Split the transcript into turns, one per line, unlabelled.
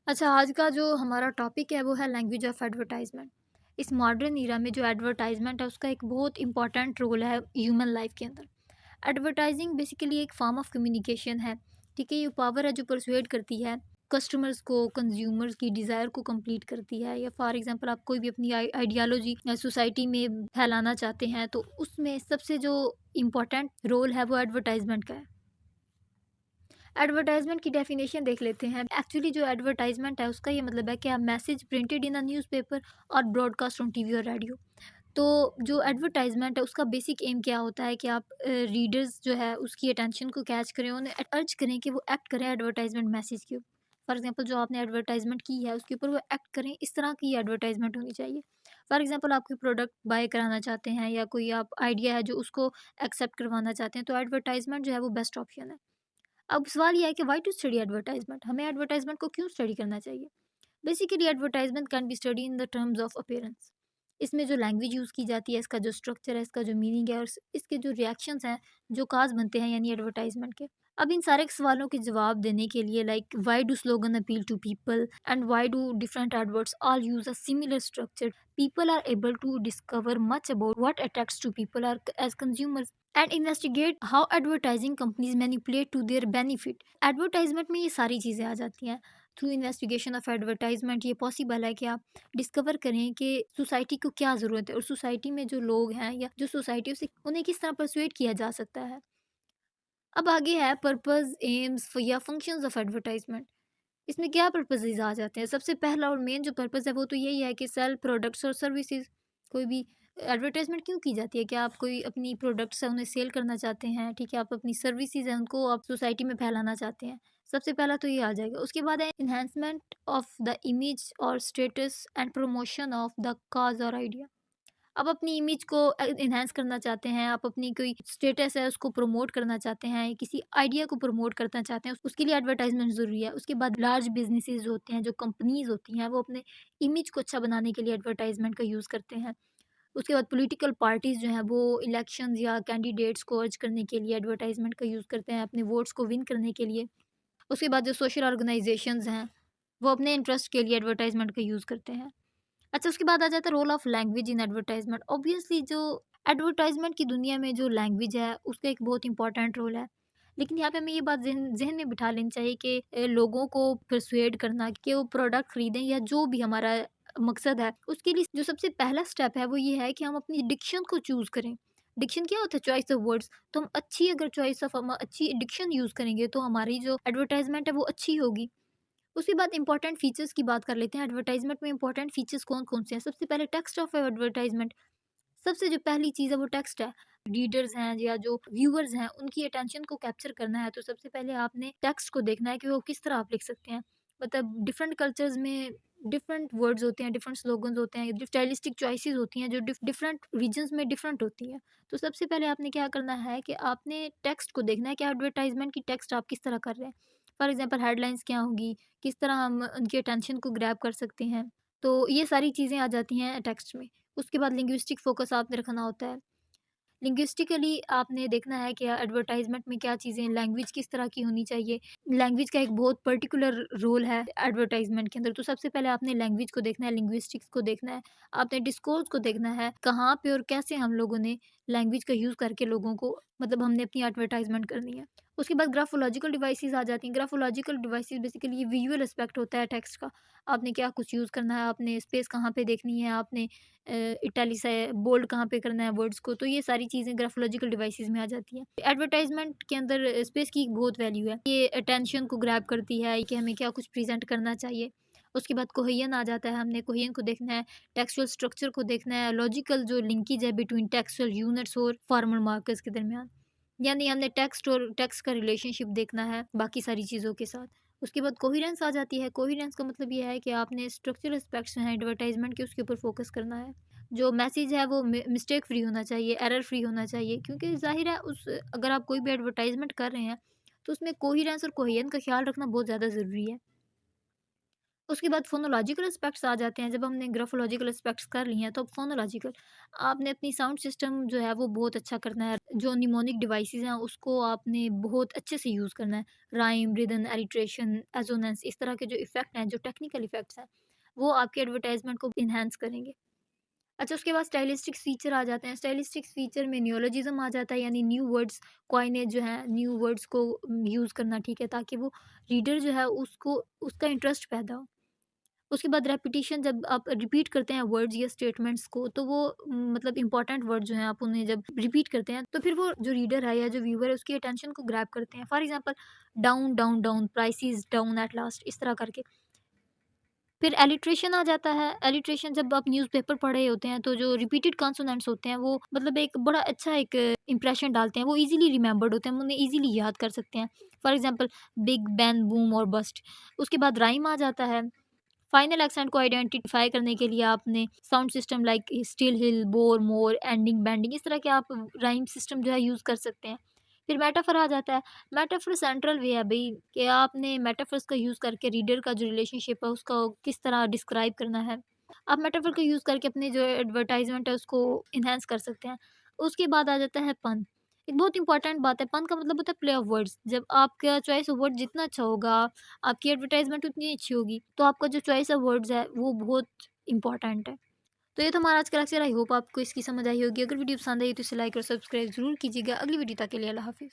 अच्छा, आज का जो हमारा टॉपिक है वो है लैंग्वेज ऑफ एडवर्टाइजमेंट। इस मॉडर्न ईरा में जो एडवर्टाइजमेंट है उसका एक बहुत इंपॉर्टेंट रोल है ह्यूमन लाइफ के अंदर। एडवर्टाइजिंग बेसिकली एक फॉर्म ऑफ कम्युनिकेशन है। ठीक है, ये पावर है जो परसुएड करती है कस्टमर्स को, कंज्यूमर्स की डिज़ायर को कंप्लीट करती है। या फॉर एग्जांपल आप कोई भी अपनी आइडियालॉजी सोसाइटी में फैलाना चाहते हैं तो उसमें सबसे जो इम्पोर्टेंट रोल है वो एडवर्टाइजमेंट का है। एडवर्टाइजमेंट की डेफिनेशन देख लेते हैं। एक्चुअली जो एडवर्टाइजमेंट है उसका ये मतलब है कि आप message printed in a newspaper और ब्रॉडकास्ट ऑन टीवी और रेडियो। तो जो एडवर्टाइजमेंट है उसका बेसिक एम क्या होता है कि आप रीडर्स जो है उसकी अटेंशन को कैच करें, उन्हें अर्ज करें कि वो एक्ट करें एडवर्टाइजमेंट मैसेज के ऊपर। फॉर एग्जांपल जो आपने एडवर्टाइजमेंट की है उसके ऊपर वो एक्ट करें, इस तरह की एडवर्टाइजमेंट होनी चाहिए। फॉर एग्जांपल आप कोई प्रोडक्ट बाय कराना चाहते हैं या कोई आप आइडिया है जो उसको एक्सेप्ट करवाना चाहते हैं तो एडवर्टाइजमेंट जो है वो बेस्ट ऑप्शन है। अब सवाल ये है कि व्हाई टू स्टडी एडवर्टाइजमेंट, हमें एडवर्टाइजमेंट को क्यों स्टडी करना चाहिए। Basically advertisement can be study in the terms of appearance. इसमें जो लैंग्वेज यूज़ की जाती है, इसका जो स्ट्रक्चर है, इसका जो मीनिंग है और इसके जो रिएक्शंस हैं, जो काज बनते हैं यानी एडवर्टाइजमेंट के। अब इन सारे सवालों के जवाब देने के लिए like why do slogan appeal to people and why do different adverts all use a similar structure, people are able to discover much about what attracts to people are as consumers and investigate how advertising companies manipulate to their benefit. Advertisement में ये सारी चीज़ें आ जाती हैं। Through investigation of advertisement ये possible है कि आप डिस्कवर करें कि सोसाइटी को क्या ज़रूरत है और सोसाइटी में जो लोग हैं या जो सोसाइटी से उन्हें किस तरह परसुएट किया जा सकता है। अब आगे है पर्पस, एम्स या फंक्शंस ऑफ एडवर्टाइजमेंट। इसमें क्या पर्पसेस आ जाते हैं। सबसे पहला और मेन जो पर्पस है वो तो यही है कि सेल प्रोडक्ट्स और सर्विसेज। कोई भी एडवर्टाइजमेंट क्यों की जाती है कि आप कोई अपनी प्रोडक्ट्स है उन्हें सेल करना चाहते हैं, ठीक है, आप अपनी सर्विसेज हैं उनको आप सोसाइटी में फैलाना चाहते हैं। सबसे पहला तो ये आ जाएगा। उसके बाद है इन्हेंसमेंट ऑफ द इमेज और status and promotion of the cause और आइडिया। आप अपनी इमेज को एनहांस करना चाहते हैं, आप अपनी कोई स्टेटस है उसको प्रमोट करना चाहते हैं, किसी आइडिया को प्रमोट करना चाहते हैं, उसके लिए एडवर्टाइजमेंट ज़रूरी है। उसके बाद लार्ज बिज़नेसेस जो होते हैं, जो कंपनीज़ होती हैं, वो अपने इमेज को अच्छा बनाने के लिए एडवर्टाइजमेंट का यूज़ करते हैं। उसके बाद पॉलिटिकल पार्टीज़ जो हैं वो इलेक्शंस या कैंडिडेट्स को अर्ज करने के लिए एडवर्टाइजमेंट का यूज़ करते हैं, अपने वोट्स को विन करने के लिए। उसके बाद जो सोशल ऑर्गेनाइजेशंस हैं, वो अपने इंटरेस्ट के लिए एडवर्टाइजमेंट का यूज़ करते हैं। अच्छा, उसके बाद आ जाता है role of language in advertisement. Obviously जो एडवर्टाइजमेंट की दुनिया में जो लैंग्वेज है उसका एक बहुत इंपॉर्टेंट रोल है। लेकिन यहाँ पे हमें ये बात ज़हन ज़हन में बिठा लेनी चाहिए कि लोगों को परसुएड करना कि वो प्रोडक्ट खरीदें या जो भी हमारा मकसद है, उसके लिए जो सबसे पहला स्टेप है वो ये है कि हम अपनी डिक्शन को चूज़ करें। डिक्शन क्या होता है? Choice of words. तो हम अच्छी अगर चॉइस ऑफ हम अच्छी डिक्शन यूज़ करेंगे तो हमारी जो एडवर्टाइजमेंट है वो अच्छी होगी। उसके बाद इंपॉर्टेंट फीचर्स की बात कर लेते हैं। एडवर्टाइजमेंट में इंपॉर्टेंट फीचर्स कौन-कौन से हैं? सबसे पहले टेक्स्ट ऑफ एडवर्टाइजमेंट। सबसे जो पहली चीज़ है वो टेक्स्ट है। रीडर्स हैं या जो व्यूअर्स हैं उनकी अटेंशन को कैप्चर करना है तो सबसे पहले आपने टेक्स्ट को देखना है कि वो किस तरह आप लिख सकते हैं। मतलब डिफरेंट कल्चर्स में डिफरेंट वर्ड्स होते हैं, डिफरेंट स्लोगन्स होते हैं, स्टाइलिस्टिक चॉइसेस होती हैं जो डिफरेंट रीजन्स में डिफरेंट होती हैं। तो सबसे पहले आपने क्या करना है कि आपने टेक्स्ट को देखना है कि एडवर्टाइजमेंट की टेक्स्ट आप किस तरह कर रहे हैं। फॉर एग्जांपल हेडलाइंस क्या होंगी, किस तरह हम उनकी अटेंशन को ग्रैब कर सकते हैं। तो ये सारी चीज़ें आ जाती हैं टेक्स्ट में। उसके बाद लिंग्विस्टिक फ़ोकस आपने रखना होता है। लिंग्विस्टिकली आपने देखना है कि एडवर्टाइजमेंट में क्या चीज़ें, लैंग्वेज किस तरह की होनी चाहिए। लैंग्वेज का एक बहुत पर्टिकुलर रोल है एडवर्टाइजमेंट के अंदर। तो सबसे पहले आपने लैंग्वेज को देखना है, लिंग्विस्टिक्स को देखना है, आपने डिस्कोर्स को देखना है, कहाँ पे और कैसे हम लोगों ने लैंग्वेज का यूज़ करके लोगों को मतलब हमने अपनी एडवर्टाइजमेंट करनी है। उसके बाद ग्राफोलॉजिकल डिवाइसेस आ जाती हैं। ग्राफोलॉजिकल डिवाइसेस बेसिकली ये विजुअल एस्पेक्ट होता है टेक्स्ट का। आपने क्या कुछ यूज़ करना है, आपने स्पेस कहाँ पे देखनी है, आपने इटैलिक से बोल्ड कहाँ पे करना है वर्ड्स को, तो ये सारी चीज़ें ग्राफोलॉजिकल डिवाइसेस में आ जाती हैं। एडवर्टाइजमेंट के अंदर स्पेस की बहुत वैल्यू है। ये अटेंशन को ग्रैब करती है कि हमें क्या कुछ प्रेज़ेंट करना चाहिए। उसके बाद कोहेजन आ जाता है, हमने कोहेजन को देखना है, टेक्सचुअल स्ट्रक्चर को देखना है, लॉजिकल जो लिंकेज है बिटवीन टेक्सचुअल यूनिट्स और फॉर्मल मार्कर्स के दरमियान। यानी हमने टेक्स्ट और टेक्स्ट का रिलेशनशिप देखना है बाकी सारी चीज़ों के साथ। उसके बाद कोहेरेंस आ जाती है। कोहेरेंस का मतलब ये है कि आपने स्ट्रक्चरल एस्पेक्ट्स हैं एडवर्टाइजमेंट के, उसके ऊपर फोकस करना है। जो मैसेज है वो मिस्टेक फ्री होना चाहिए, एरर फ्री होना चाहिए, क्योंकि ज़ाहिर है उस अगर आप कोई भी एडवर्टाइजमेंट कर रहे हैं तो उसमें कोहेरेंस और कोहेजन का ख्याल रखना बहुत ज़्यादा ज़रूरी है। उसके बाद फ़ोनोलॉजिकल एस्पेक्ट्स आ जाते हैं। जब हमने ग्राफ़ोलॉजिकल एस्पेक्ट्स कर लिए हैं, तो अब फ़ोनोलॉजिकल आपने अपनी साउंड सिस्टम जो है वो बहुत अच्छा करना है। जो निमोनिक डिवाइसेज़ हैं उसको आपने बहुत अच्छे से यूज़ करना है। राइम, रिदम, एलिट्रेशन, एज़ोनेंस इस तरह के जो इफ़ेक्ट हैं, जो टेक्निकल इफ़ेक्ट्स हैं, वो आपके एडवर्टाइज़मेंट को एनहांस करेंगे। अच्छा, उसके बाद स्टाइलिस्टिक्स फ़ीचर आ जाते हैं। स्टाइलिस्टिक्स फ़ीचर में नियोलॉजिज़्म आ जाता है, यानी न्यू वर्ड्स कॉइनेज जो है, न्यू वर्ड्स को यूज़ करना, ठीक है? ताकि वो रीडर जो है उसको उसका इंटरेस्ट पैदा हो। उसके बाद रेपिटिशन, जब आप रिपीट करते हैं वर्ड्स या स्टेटमेंट्स को, तो वो मतलब इम्पोर्टेंट वर्ड जो हैं आप उन्हें जब रिपीट करते हैं, तो फिर वो जो रीडर है या जो व्यूअर है उसकी अटेंशन को ग्रैब करते हैं। For example, down, down, down, price is down at last, इस तरह करके। फिर एलिट्रेशन आ जाता है। एलिट्रेशन, जब आप न्यूज़पेपर पढ़ रहे होते हैं, तो जो रिपीटेड कॉन्सोनेंट्स होते हैं वो मतलब एक बड़ा अच्छा एक इंप्रेशन डालते हैं। वो ईज़िली रिमेंबर्ड होते हैं, हम उन्हें ईज़िली याद कर सकते हैं। For example, big, ban, boom और बस्ट। उसके बाद राइम आ जाता है। फाइनल एक्सेंट को आइडेंटिफाई करने के लिए आपने साउंड सिस्टम लाइक स्टिल हिल, बोर, मोर, एंडिंग, बेंडिंग इस तरह के आप राइम सिस्टम जो है यूज़ कर सकते हैं। फिर मेटाफर आ जाता है। मेटाफर सेंट्रल वे है भई, कि आपने मेटाफर्स का यूज़ करके रीडर का जो रिलेशनशिप है उसका किस तरह डिस्क्राइब करना है। आप मेटाफर का यूज़ करके अपने जो एडवर्टाइज़मेंट है उसको एनहांस कर सकते हैं। उसके बाद आ जाता है पन। एक बहुत इंपॉर्टेंट बात है, पन का मतलब होता है प्ले ऑफ वर्ड्स। जब आपका चॉइस ऑफ वर्ड जितना अच्छा होगा, आपकी एडवर्टाइज़मेंट उतनी अच्छी होगी, तो आपका जो चॉइस ऑफ वर्ड्स है वो बहुत इम्पोर्टेंट है। तो ये तो हमारा आज का लेक्चर, आई होप आपको इसकी समझ आई होगी। अगर वीडियो पसंद आई तो इसे लाइक और सब्सक्राइब ज़रूर कीजिएगा। अगली वीडियो तक के लिए अल्लाह हाफ़िज़।